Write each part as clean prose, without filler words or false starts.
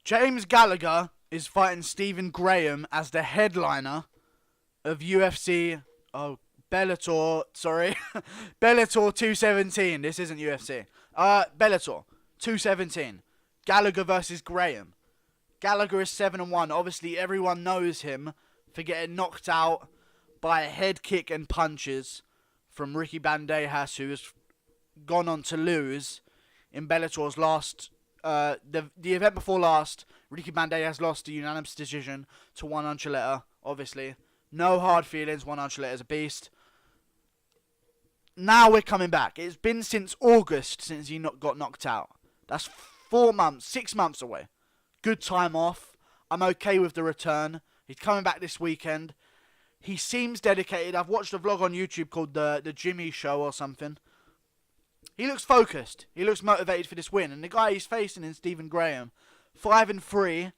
James Gallagher is fighting Stephen Graham as the headliner of UFC. Oh, Bellator. Sorry, Bellator 217. This isn't UFC. Bellator 217. Gallagher versus Graham. Gallagher is 7-1. Obviously, everyone knows him for getting knocked out by a head kick and punches from Ricky Bandejas, who has gone on to lose in Bellator's last. The event before last, Ricky Bandejas lost a unanimous decision to Juan Archuleta. Obviously, no hard feelings. Juan Archuleta is a beast. Now we're coming back. It's been since August since he got knocked out. That's 4 months, 6 months away. Good time off. I'm okay with the return. He's coming back this weekend. He seems dedicated. I've watched a vlog on YouTube called the Jimmy Show or something. He looks focused. He looks motivated for this win. And the guy he's facing is Stephen Graham. 5-3.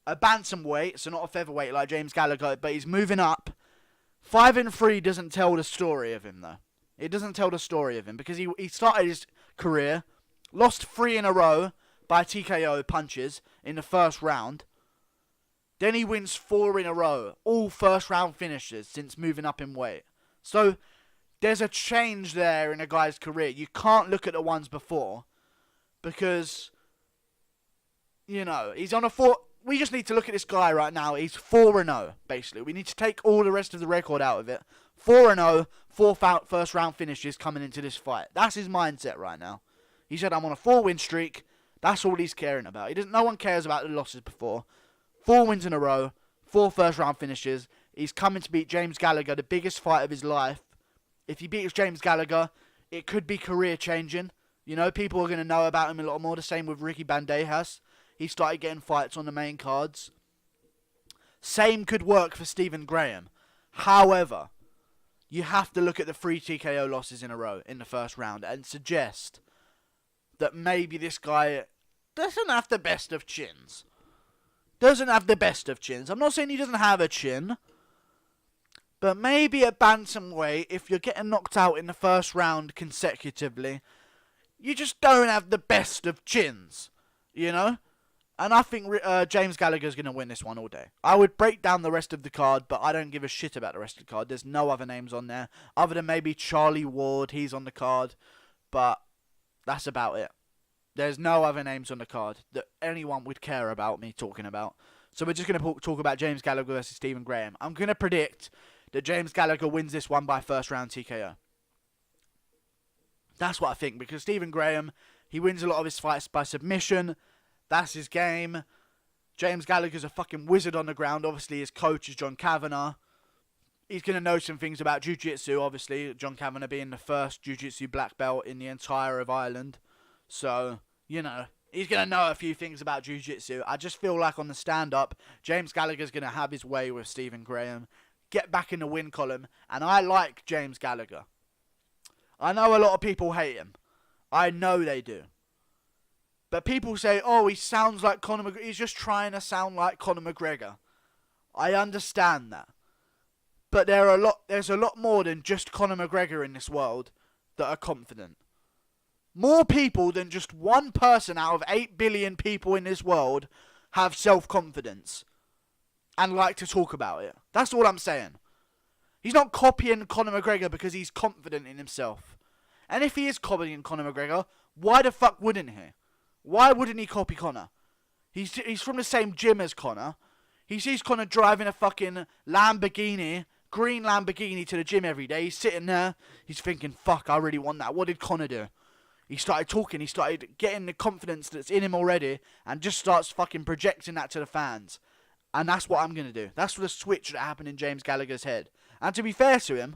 A bantamweight, so not a featherweight like James Gallagher, but he's moving up. 5-3 doesn't tell the story of him, though. It doesn't tell the story of him because he started his career, lost 3 in a row by TKO punches in the first round. Then he wins 4 in a row, all first round finishes since moving up in weight. So there's a change there in a guy's career. You can't look at the ones before because, you know, he's on a 4. We just need to look at this guy right now. He's 4-0, basically. We need to take all the rest of the record out of it. 4-0, 4 first round finishes coming into this fight. That's his mindset right now. He said, I'm on a 4-win streak. That's all he's caring about. No one cares about the losses before. 4 wins in a row, 4 first round finishes. He's coming to beat James Gallagher, the biggest fight of his life. If he beats James Gallagher, it could be career changing. You know, people are going to know about him a lot more. The same with Ricky Bandejas. He started getting fights on the main cards. Same could work for Stephen Graham. However, you have to look at the 3 TKO losses in a row in the first round and suggest that maybe this guy doesn't have the best of chins. I'm not saying he doesn't have a chin. But maybe at bantamweight, if you're getting knocked out in the first round consecutively, you just don't have the best of chins. You know? And I think James Gallagher's going to win this one all day. I would break down the rest of the card, but I don't give a shit about the rest of the card. There's no other names on there, other than maybe Charlie Ward. He's on the card, but that's about it. There's no other names on the card that anyone would care about me talking about. So we're just going to talk about James Gallagher versus Stephen Graham. I'm going to predict that James Gallagher wins this one by first round TKO. That's what I think, because Stephen Graham, he wins a lot of his fights by submission. That's his game. James Gallagher's a fucking wizard on the ground. Obviously, his coach is John Kavanagh. He's going to know some things about jiu-jitsu, obviously. John Kavanagh being the first jiu-jitsu black belt in the entire of Ireland. So, you know, he's going to know a few things about jiu-jitsu. I just feel like on the stand-up, James Gallagher's going to have his way with Stephen Graham. Get back in the win column. And I like James Gallagher. I know a lot of people hate him. I know they do. But people say, oh, he sounds like Conor McGregor. He's just trying to sound like Conor McGregor. I understand that. But there's a lot more than just Conor McGregor in this world that are confident. More people than just one person out of 8 billion people in this world have self-confidence and like to talk about it. That's all I'm saying. He's not copying Conor McGregor because he's confident in himself. And if he is copying Conor McGregor, why the fuck wouldn't he? Why wouldn't he copy Conor? He's from the same gym as Conor. He sees Conor driving a fucking Lamborghini, green Lamborghini to the gym every day. He's sitting there. He's thinking, fuck, I really want that. What did Conor do? He started talking. He started getting the confidence that's in him already and just starts fucking projecting that to the fans. And that's what I'm going to do. That's the switch that happened in James Gallagher's head. And to be fair to him,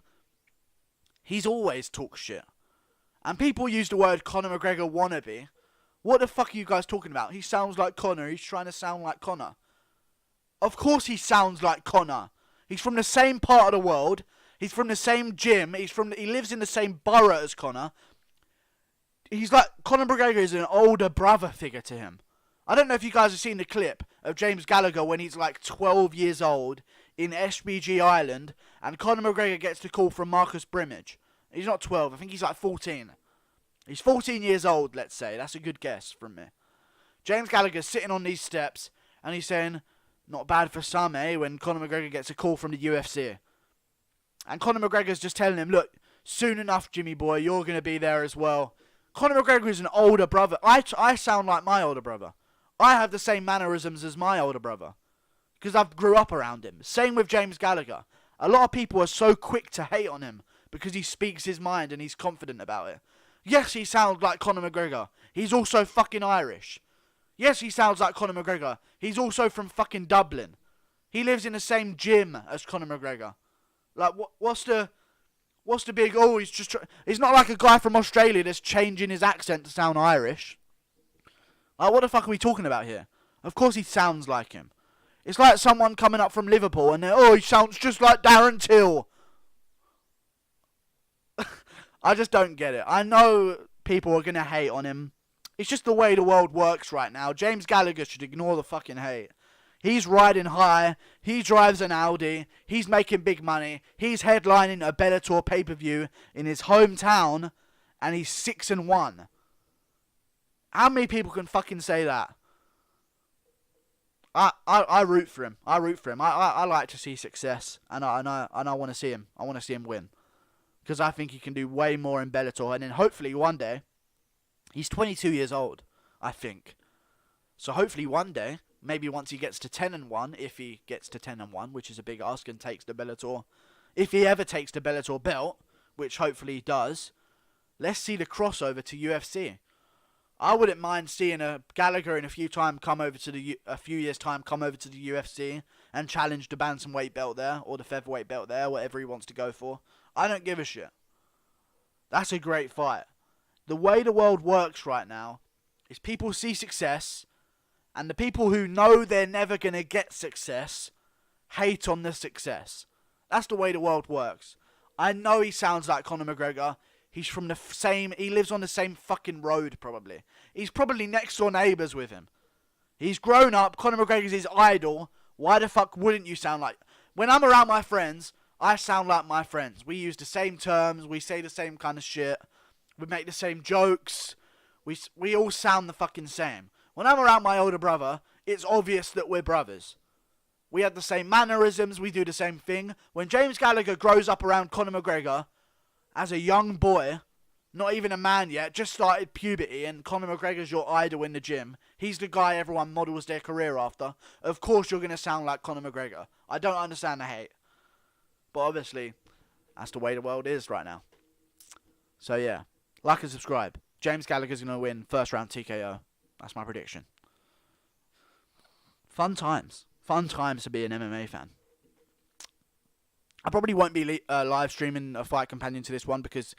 he's always talked shit. And people use the word Conor McGregor wannabe. What the fuck are you guys talking about? He sounds like Conor. He's trying to sound like Conor. Of course he sounds like Conor. He's from the same part of the world. He's from the same gym. He lives in the same borough as Conor. He's like, Conor McGregor is an older brother figure to him. I don't know if you guys have seen the clip of James Gallagher when he's like 12 years old in SBG Ireland and Conor McGregor gets the call from Marcus Brimage. He's not 12. I think he's like 14. He's 14 years old, let's say. That's a good guess from me. James Gallagher's sitting on these steps. And he's saying, not bad for some, when Conor McGregor gets a call from the UFC. And Conor McGregor's just telling him, look, soon enough, Jimmy boy, you're going to be there as well. Conor McGregor is an older brother. I sound like my older brother. I have the same mannerisms as my older brother. Because I grew up around him. Same with James Gallagher. A lot of people are so quick to hate on him because he speaks his mind and he's confident about it. Yes, he sounds like Conor McGregor. He's also fucking Irish. Yes, he sounds like Conor McGregor. He's also from fucking Dublin. He lives in the same gym as Conor McGregor. Like, what's the big... Oh, he's not like a guy from Australia that's changing his accent to sound Irish. Like, what the fuck are we talking about here? Of course he sounds like him. It's like someone coming up from Liverpool and he sounds just like Darren Till. I just don't get it. I know people are going to hate on him. It's just the way the world works right now. James Gallagher should ignore the fucking hate. He's riding high. He drives an Audi. He's making big money. He's headlining a Bellator pay-per-view in his hometown. And he's 6-1. How many people can fucking say that? I root for him. I root for him. I like to see success. And I want to see him. I want to see him win. Because I think he can do way more in Bellator. And then hopefully one day... He's 22 years old, I think. So hopefully one day, maybe once he gets to 10-1, if he gets to 10-1, which is a big ask, and takes the Bellator, if he ever takes the Bellator belt, which hopefully he does, let's see the crossover to UFC. I wouldn't mind seeing a Gallagher in a few years' time come over to the UFC and challenge the bantamweight belt there, or the featherweight belt there, whatever he wants to go for. I don't give a shit. That's a great fight. The way the world works right now is people see success, and the people who know they're never going to get success hate on the success. That's the way the world works. I know he sounds like Conor McGregor. He's from the same... He lives on the same fucking road, probably. He's probably next door neighbours with him. He's grown up. Conor McGregor's his idol. Why the fuck wouldn't you sound like... When I'm around my friends, I sound like my friends. We use the same terms. We say the same kind of shit. We make the same jokes. We all sound the fucking same. When I'm around my older brother, it's obvious that we're brothers. We have the same mannerisms. We do the same thing. When James Gallagher grows up around Conor McGregor as a young boy, not even a man yet, just started puberty, and Conor McGregor's your idol in the gym. He's the guy everyone models their career after. Of course you're going to sound like Conor McGregor. I don't understand the hate. But obviously, that's the way the world is right now. So yeah. Like and subscribe. James Gallagher's going to win first round TKO. That's my prediction. Fun times. Fun times to be an MMA fan. I probably won't be live streaming a fight companion to this one because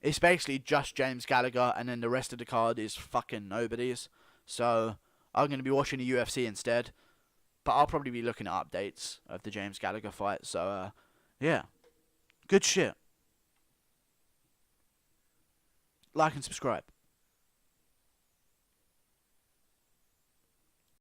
it's basically just James Gallagher and then the rest of the card is fucking nobodies. So I'm going to be watching the UFC instead. But I'll probably be looking at updates of the James Gallagher fight. So yeah. Good shit. Like and subscribe.